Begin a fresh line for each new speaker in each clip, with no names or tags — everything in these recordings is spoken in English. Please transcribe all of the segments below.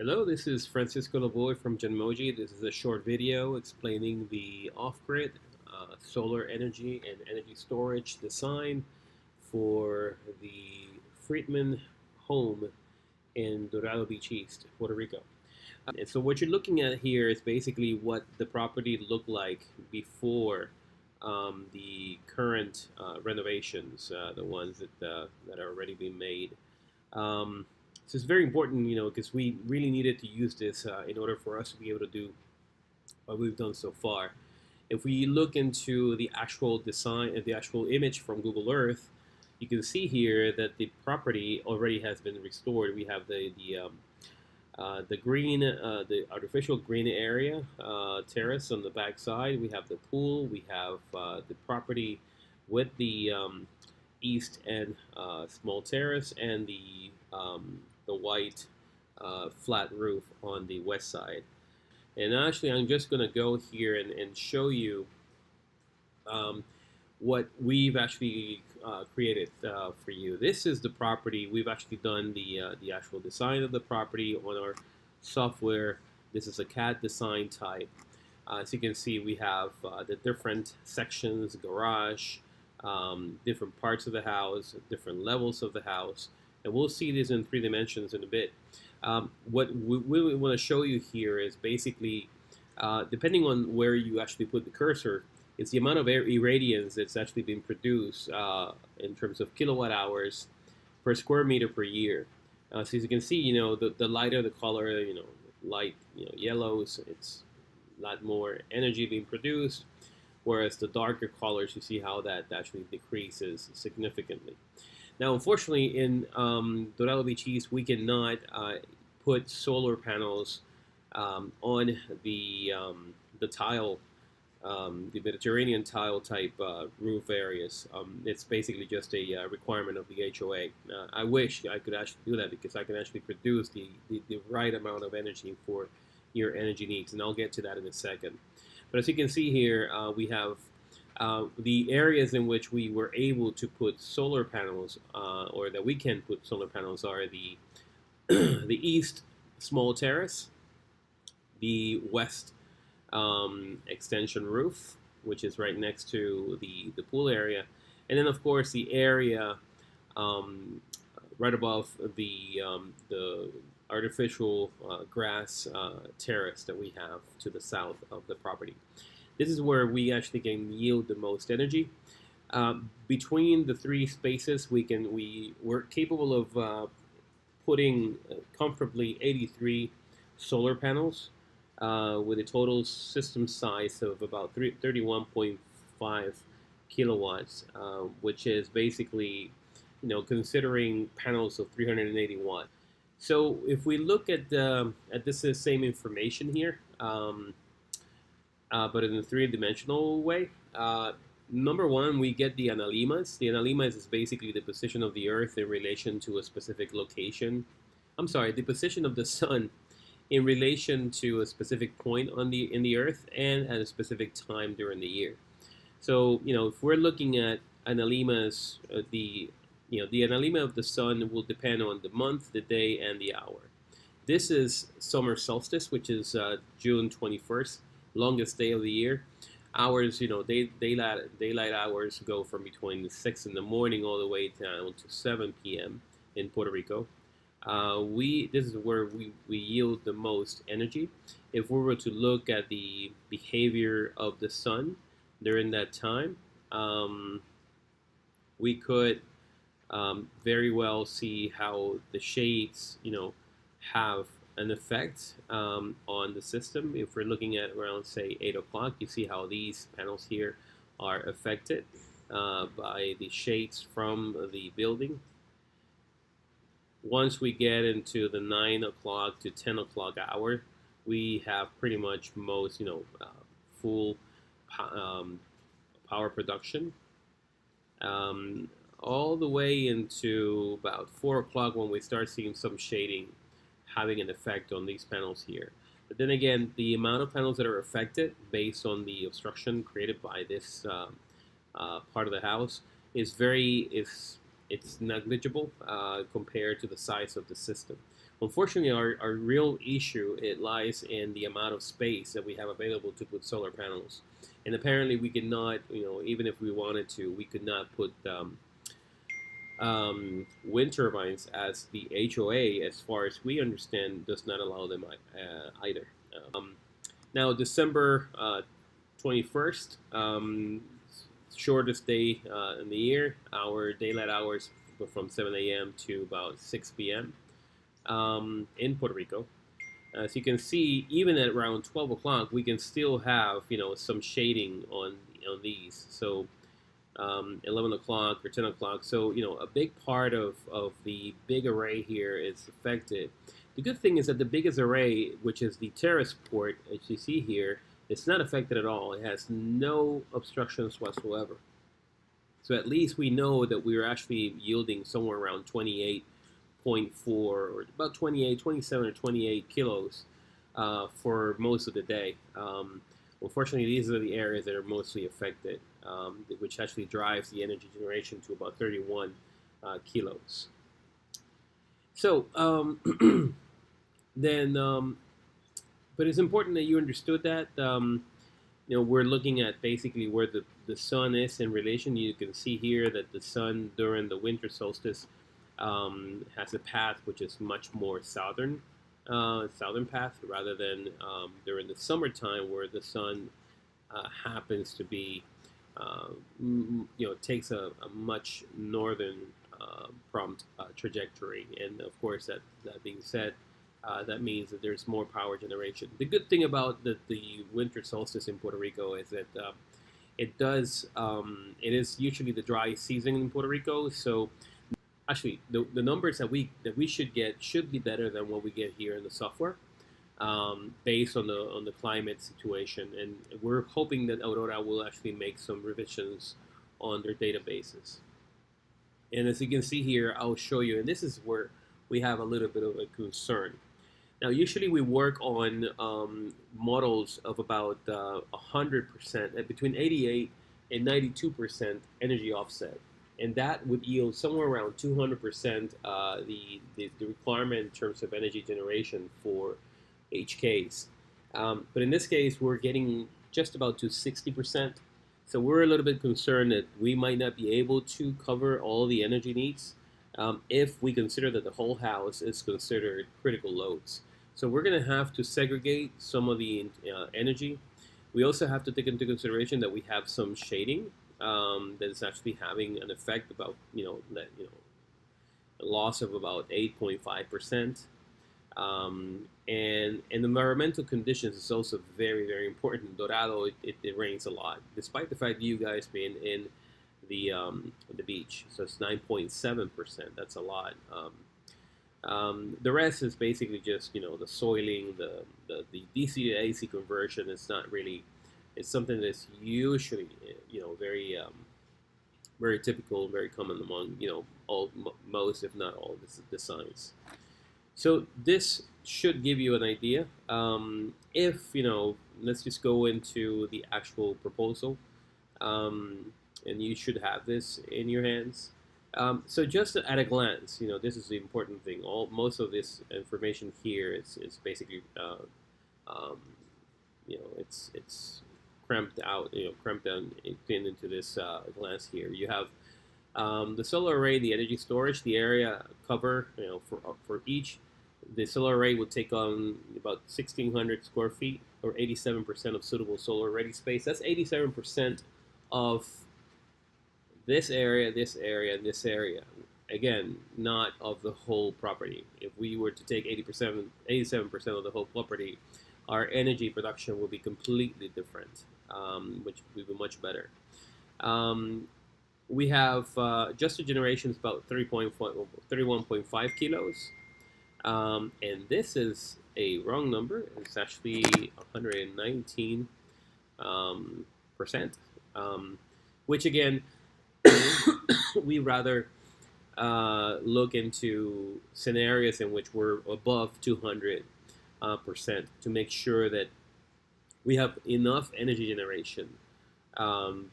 Hello, this is Francisco Lavoy from Genmoji. This is a short video explaining the off-grid solar energy and energy storage design for the Friedman home in Dorado Beach East, Puerto Rico. And so what you're looking at here is basically what the property looked like before the current renovations, the ones that are already being made. Um, so it's very important, because we really needed to use this in order for us to be able to do what we've done so far. If we look into the actual design and the actual image from Google Earth, you can see here that the property already has been restored. We have the green, the artificial green area terrace on the back side. We have the pool. We have the property with the east and small terrace and the white flat roof on the west side. And actually, I'm just going to go here and show you um, what we've actually created for you. This is the property. We've actually done the actual design of the property on our software. This is a CAD design type. As you can see, we have the different sections, garage, different parts of the house, different levels of the house, and we'll see this in 3 dimensions in a bit. What we want to show you here is basically, depending on where you actually put the cursor, it's the amount of irradiance that's actually being produced in terms of kilowatt hours per square meter per year. So as you can see, the lighter the color, light, yellows, it's a lot more energy being produced, whereas the darker colors, you see how that actually decreases significantly. Now, unfortunately, in Dorado Beach East, we cannot put solar panels on the tile, the Mediterranean tile type roof areas. It's basically just a requirement of the HOA. I wish I could actually do that because I can actually produce the right amount of energy for your energy needs, and I'll get to that in a second. But as you can see here, we have the areas in which we were able to put solar panels, or that we can put solar panels, are the the east small terrace, the west extension roof, which is right next to the pool area, and then of course the area right above the artificial grass terrace that we have to the south of the property. This is where we actually can yield the most energy. Between the three spaces, we're capable of putting comfortably 83 solar panels with a total system size of about 31.5 kilowatts, which is basically, considering panels of 380 watt. So if we look at this same information here, but in a three-dimensional way. Number one, we get the analimas. The analimas is basically the position of the Earth in relation to a specific location. I'm sorry, the position of the Sun in relation to a specific point in the Earth and at a specific time during the year. So, if we're looking at analimas, the analima of the Sun will depend on the month, the day, and the hour. This is summer solstice, which is June 21st. Longest day of the year. Hours, daylight hours go from between 6 in the morning all the way down to 7 p.m. in Puerto Rico. This is where we yield the most energy. If we were to look at the behavior of the sun during that time, we could very well see how the shades, have an effect on the system. If we're looking at around, say, 8 o'clock, you see how these panels here are affected by the shades from the building. Once we get into the 9 o'clock to 10 o'clock hour, we have pretty much most, full power production. All the way into about 4 o'clock when we start seeing some shading having an effect on these panels here. But then again, the amount of panels that are affected based on the obstruction created by this part of the house is it's negligible compared to the size of the system. Unfortunately, our real issue, it lies in the amount of space that we have available to put solar panels. And apparently we cannot, even if we wanted to, we could not put wind turbines, as the HOA, as far as we understand, does not allow them either. Um, Now, December 21st, shortest day in the year. Our daylight hours were from 7 a.m. to about 6 p.m. In Puerto Rico. As you can see, even at around 12 o'clock, we can still have some shading on these. So 11 o'clock or 10 o'clock. So a big part of the big array here is affected. The good thing is that the biggest array, which is the terrace port, as you see here, it's not affected at all. It has no obstructions whatsoever. So at least we know that we're actually yielding somewhere around 28.4 or about 28, 27 or 28 kilos for most of the day. Unfortunately, these are the areas that are mostly affected, which actually drives the energy generation to about 31 kilos. So then, but it's important that you understood that. We're looking at basically where the sun is in relation. You can see here that the sun during the winter solstice has a path which is much more southern path, rather than during the summertime where the sun happens to be, takes a much northern prompt trajectory. And of course, that being said, that means that there's more power generation. The good thing about the winter solstice in Puerto Rico is that it is usually the dry season in Puerto Rico. So actually, the numbers that we should get should be better than what we get here in the software, based on the climate situation. And we're hoping that Aurora will actually make some revisions on their databases. And as you can see here, I'll show you, and this is where we have a little bit of a concern. Now, usually we work on models of about 100%, between 88 and 92% energy offset. And that would yield somewhere around 200% the requirement in terms of energy generation for HKs. But in this case, we're getting just about to 60%. So we're a little bit concerned that we might not be able to cover all the energy needs if we consider that the whole house is considered critical loads. So we're going to have to segregate some of the energy. We also have to take into consideration that we have some shading that is actually having an effect about a loss of about 8.5%. And environmental conditions is also very, very important. Dorado, it rains a lot, despite the fact that you guys being in the beach. So it's 9.7%. That's a lot. The rest is basically just the soiling, the DC to AC conversion. It's not really. It's something that's usually very very typical, very common among most, if not all, designs. So this should give you an idea. If let's just go into the actual proposal, and you should have this in your hands. So just at a glance, this is the important thing. Most of this information here is basically, it's cramped out, cramped down into this glance here. You have the solar array, the energy storage, the area cover, for each. The solar array will take on about 1,600 square feet, or 87% of suitable solar-ready space. That's 87% of this area, and this area. Again, not of the whole property. If we were to take 87% of the whole property, our energy production will be completely different, which would be much better. We have just the generation is about 31.5 kilos. And this is a wrong number. It's actually 119%, which again, we rather look into scenarios in which we're above 200% to make sure that we have enough energy generation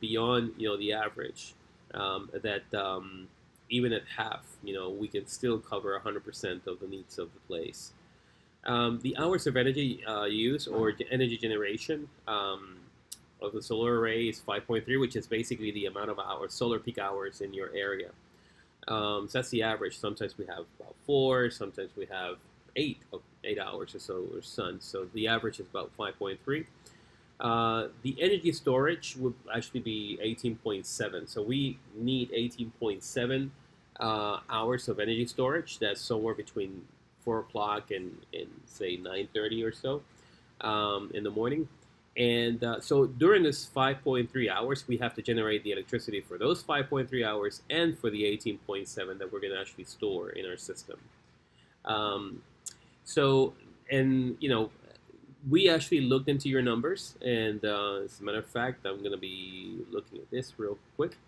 beyond the average, that even at half, we can still cover 100% of the needs of the place. The hours of energy use or energy generation of the solar array is 5.3, which is basically the amount of hours, solar peak hours in your area. So that's the average. Sometimes we have about 4, sometimes we have 8 hours or so of sun. So the average is about 5.3. The energy storage would actually be 18.7. So we need 18.7 hours of energy storage. That's somewhere between 4 o'clock and say 9:30 or so in the morning. And so during this 5.3 hours, we have to generate the electricity for those 5.3 hours and for the 18.7 that we're going to actually store in our system. Um, so, and we actually looked into your numbers, and as a matter of fact, I'm going to be looking at this real quick.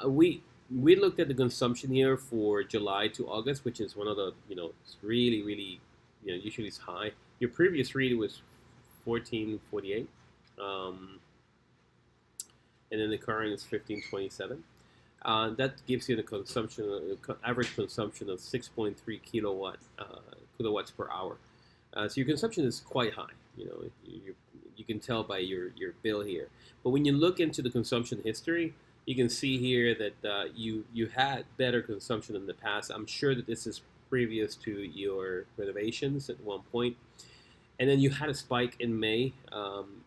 We looked at the consumption here for July to August, which is one of the it's really really usually it's high. Your previous read was 1448, and then the current is 1527. That gives you the consumption, average consumption of 6.3 kilowatts per hour. So your consumption is quite high. You can tell by your bill here. But when you look into the consumption history, you can see here that you had better consumption in the past. I'm sure that this is previous to your renovations at one point. And then you had a spike in May.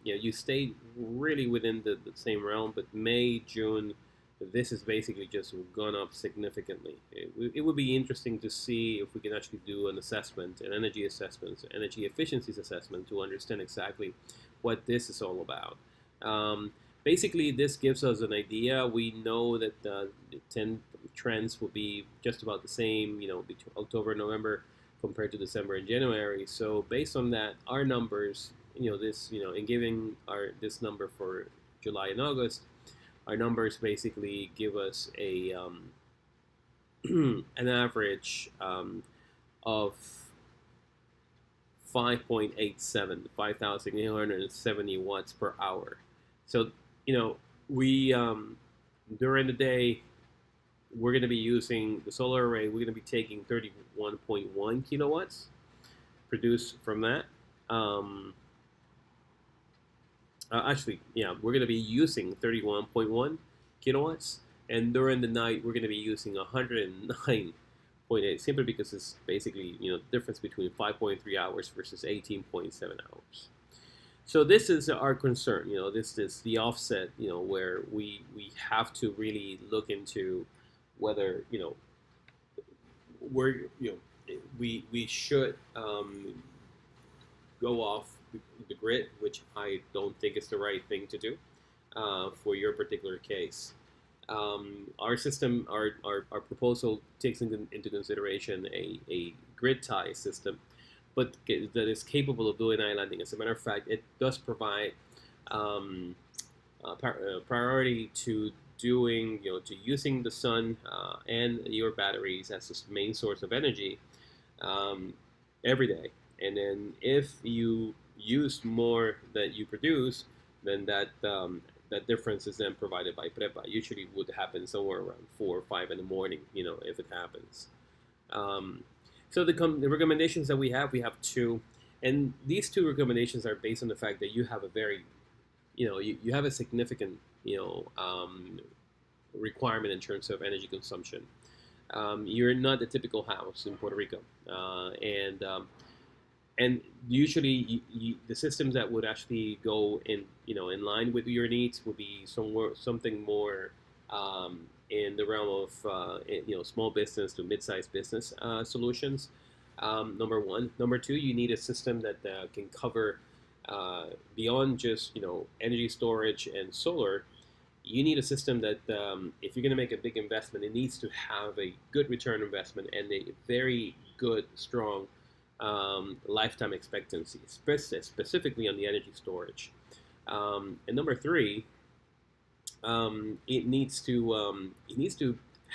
You stayed really within the same realm, but May, June, this has basically just gone up significantly. It would be interesting to see if we can actually do an assessment, an energy assessment, energy efficiencies assessment to understand exactly what this is all about. Basically, this gives us an idea. We know that the trends will be just about the same, between October and November compared to December and January. So based on that, our numbers, in giving this number for July and August, our numbers basically give us an average of 5.87, 5,870 watts per hour. So we during the day we're going to be using the solar array. We're going to be taking 31.1 kilowatts produced from that. We're going to be using 31.1 kilowatts, and during the night we're going to be using 109.8, simply because it's basically the difference between 5.3 hours versus 18.7 hours. So this is our concern. This is the offset. Where we have to really look into whether we're we should go off the grid, which I don't think is the right thing to do for your particular case. Our system, our proposal takes into consideration a grid tie system, but that is capable of doing islanding. As a matter of fact, it does provide priority to doing, to using the sun and your batteries as the main source of energy every day. And then if you use more that you produce, then that difference is then provided by PREPA. Usually would happen somewhere around 4 or 5 in the morning, if it happens. So the recommendations that we have two, and these two recommendations are based on the fact that you have a very, you have a significant, requirement in terms of energy consumption. You're not a typical house in Puerto Rico, and usually the systems that would actually go in line with your needs would be something more in the realm of small business to mid-sized business solutions. Number one. Number two, you need a system that can cover beyond just energy storage and solar. You need a system that if you're going to make a big investment, it needs to have a good return on investment and a very good, strong lifetime expectancy, specifically on the energy storage. And number three, it needs to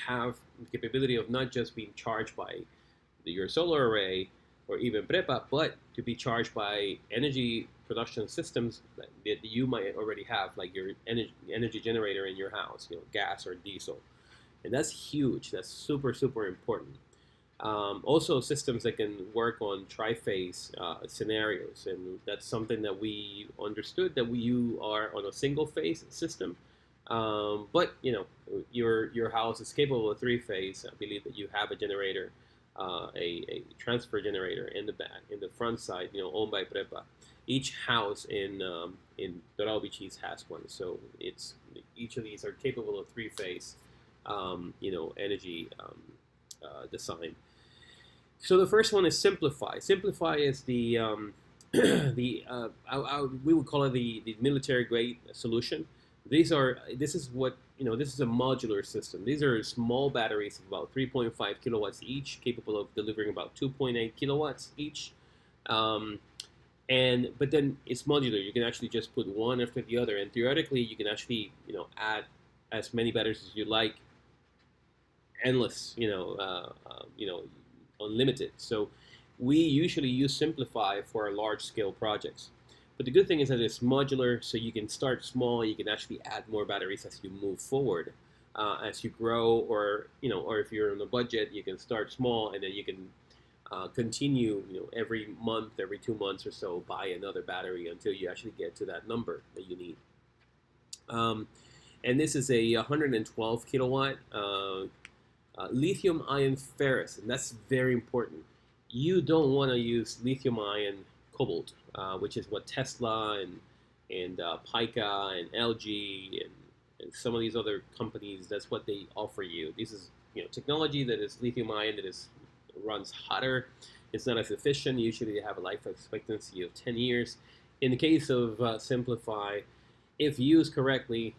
have the capability of not just being charged by your solar array or even PREPA, but to be charged by energy production systems that you might already have, like your energy generator in your house, gas or diesel. and that's huge. That's super, super important. Also, systems that can work on tri-phase scenarios, and that's something that we understood that you are on a single-phase system. But your house is capable of three-phase. I believe that you have a generator, a transfer generator in the back, in the front side, owned by Prepa. Each house in Dorado Beach East has one, so it's each of these are capable of three-phase, energy design. So the first one is simplify. Simplify is the we would call it the military grade solution. This is what this is a modular system. These are small batteries of about 3.5 kilowatts each, capable of delivering about 2.8 kilowatts each. But then it's modular. You can actually just put one after the other, and theoretically you can actually add as many batteries as you like, endless, unlimited. So we usually use Simplify for our large scale projects. But the good thing is that it's modular, so you can start small. You can actually add more batteries as you move forward, as you grow, or if you're on a budget, you can start small and then you can continue, every month, every 2 months or so, buy another battery until you actually get to that number that you need. And this is a 112 kilowatt lithium ion ferrous, and that's very important. You don't want to use lithium ion cobalt, which is what Tesla and Pika and LG and some of these other companies, that's what they offer you. This is technology that is lithium ion, that runs hotter. It's not as efficient. Usually they have a life expectancy of 10 years. In the case of Simplify, if used correctly,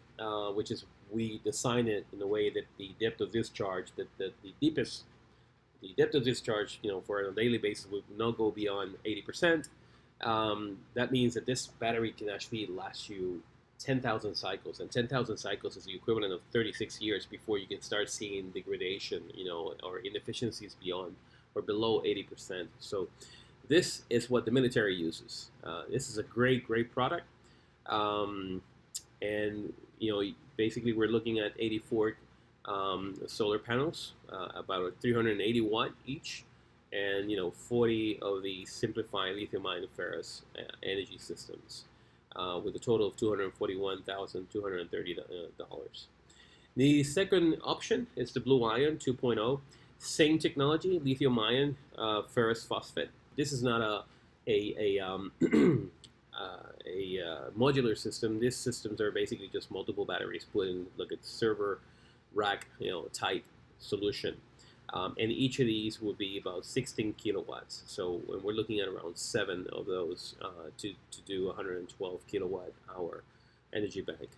which is we design it in a way that the depth of discharge, the depth of discharge, for a daily basis would not go beyond 80%. That means that this battery can actually last you 10,000 cycles, and 10,000 cycles is the equivalent of 36 years before you can start seeing degradation, or inefficiencies beyond or below 80%. So this is what the military uses. This is a great, great product. And basically we're looking at 84 solar panels, about 380 watt each, and 40 of the simplified lithium ion ferrous energy systems, with a total of $241,230. The second option is the Blue Ion 2.0. Same technology, lithium ion ferrous phosphate. This is not a modular system. These systems are basically just multiple batteries put in like a server rack, type solution. And each of these will be about 16 kilowatts. So when we're looking at around 7 of those to do 112 kilowatt hour energy bank.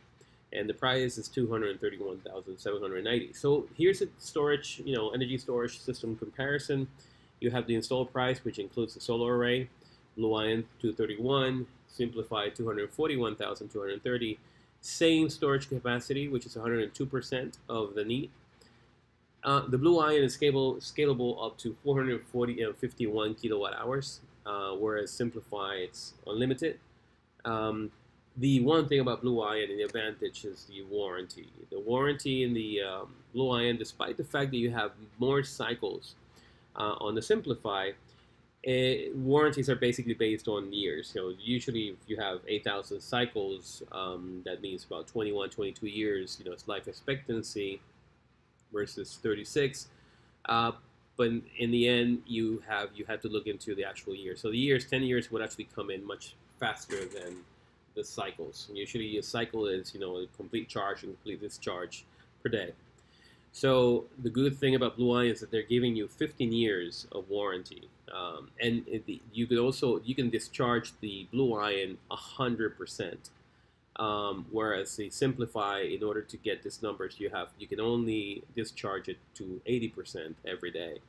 And the price is $231,790. So here's a storage, energy storage system comparison. You have the installed price, which includes the solar array, Blue Ion 231, Simplified 241,230. Same storage capacity, which is 102% of the need. The Blue Ion is scalable up to 451 kilowatt hours, whereas Simplify, it's unlimited. The one thing about Blue Ion and the advantage is the warranty. The warranty in the Blue Ion, despite the fact that you have more cycles on the Simplify, warranties are basically based on years. Usually if you have 8,000 cycles, that means about 21, 22 years, it's life expectancy versus 36. But in the end, you have to look into the actual year. So the years, 10 years would actually come in much faster than the cycles. Usually a cycle is, a complete charge and complete discharge per day. So the good thing about Blue Ion is that they're giving you 15 years of warranty, and you can discharge the Blue Ion 100%, whereas the Simplify, in order to get these numbers, you can only discharge it to 80% every day.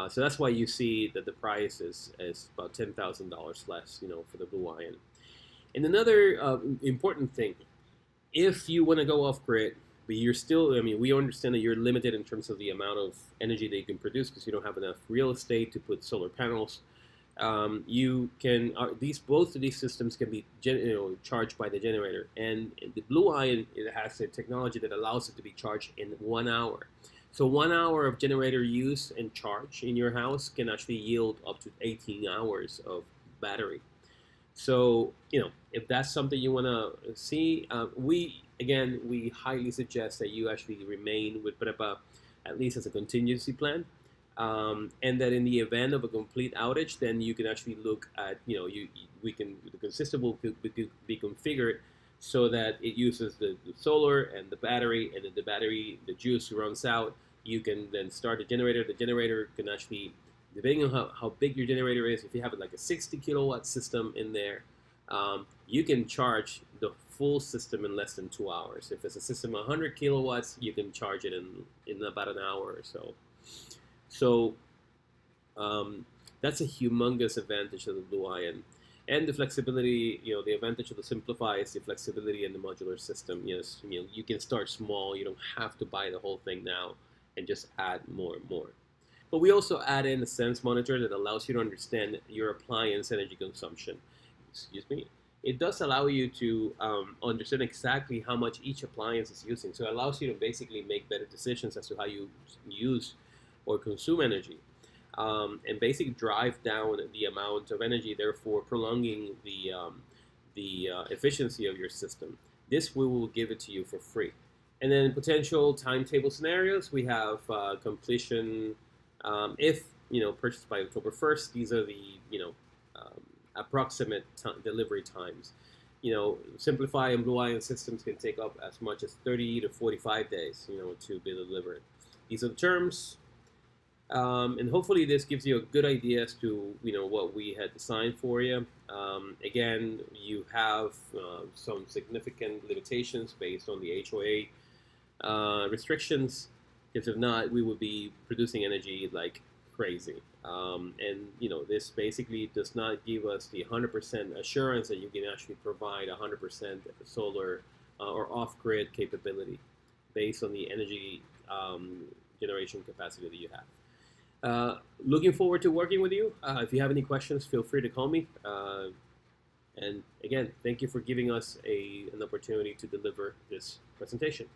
So that's why you see that the price is about $10,000 less, for the Blue Ion. And another important thing, if you want to go off grid, but you're still, we understand that you're limited in terms of the amount of energy that you can produce because you don't have enough real estate to put solar panels. You can these both of these systems can be charged by the generator, and the Blue Ion, it has a technology that allows it to be charged in 1 hour. So 1 hour of generator use and charge in your house can actually yield up to 18 hours of battery. So, if that's something you want to see, we highly suggest that you actually remain with Prepa at least as a contingency plan. And that in the event of a complete outage, then you can actually look at, the system will be configured so that it uses the solar and the battery, and then the juice runs out. You can then start the generator. The generator can actually, depending on how big your generator is, if you have like a 60 kilowatt system in there, you can charge the full system in less than 2 hours. If it's a system of 100 kilowatts, you can charge it in about an hour or so. So that's a humongous advantage of the Blue Ion. And the flexibility, the advantage of the Simplify is the flexibility in the modular system. Yes, you can start small. You don't have to buy the whole thing now and just add more and more. But we also add in a sense monitor that allows you to understand your appliance energy consumption. Excuse me. It does allow you to understand exactly how much each appliance is using. So it allows you to basically make better decisions as to how you use or consume energy, and basically drive down the amount of energy, therefore prolonging the efficiency of your system. This we will give it to you for free. And then potential timetable scenarios, we have completion if purchased by October 1st. These are the um, approximate delivery times. Simplify and Blue Ion systems can take up as much as 30 to 45 days, to be delivered. These are the terms. And hopefully this gives you a good idea as to what we had designed for you. Again, you have some significant limitations based on the HOA restrictions, because if not, we would be producing energy like crazy. And this basically does not give us the 100% assurance that you can actually provide 100% solar or off-grid capability based on the energy generation capacity that you have. Looking forward to working with you. If you have any questions, feel free to call me. And again, thank you for giving us an opportunity to deliver this presentation.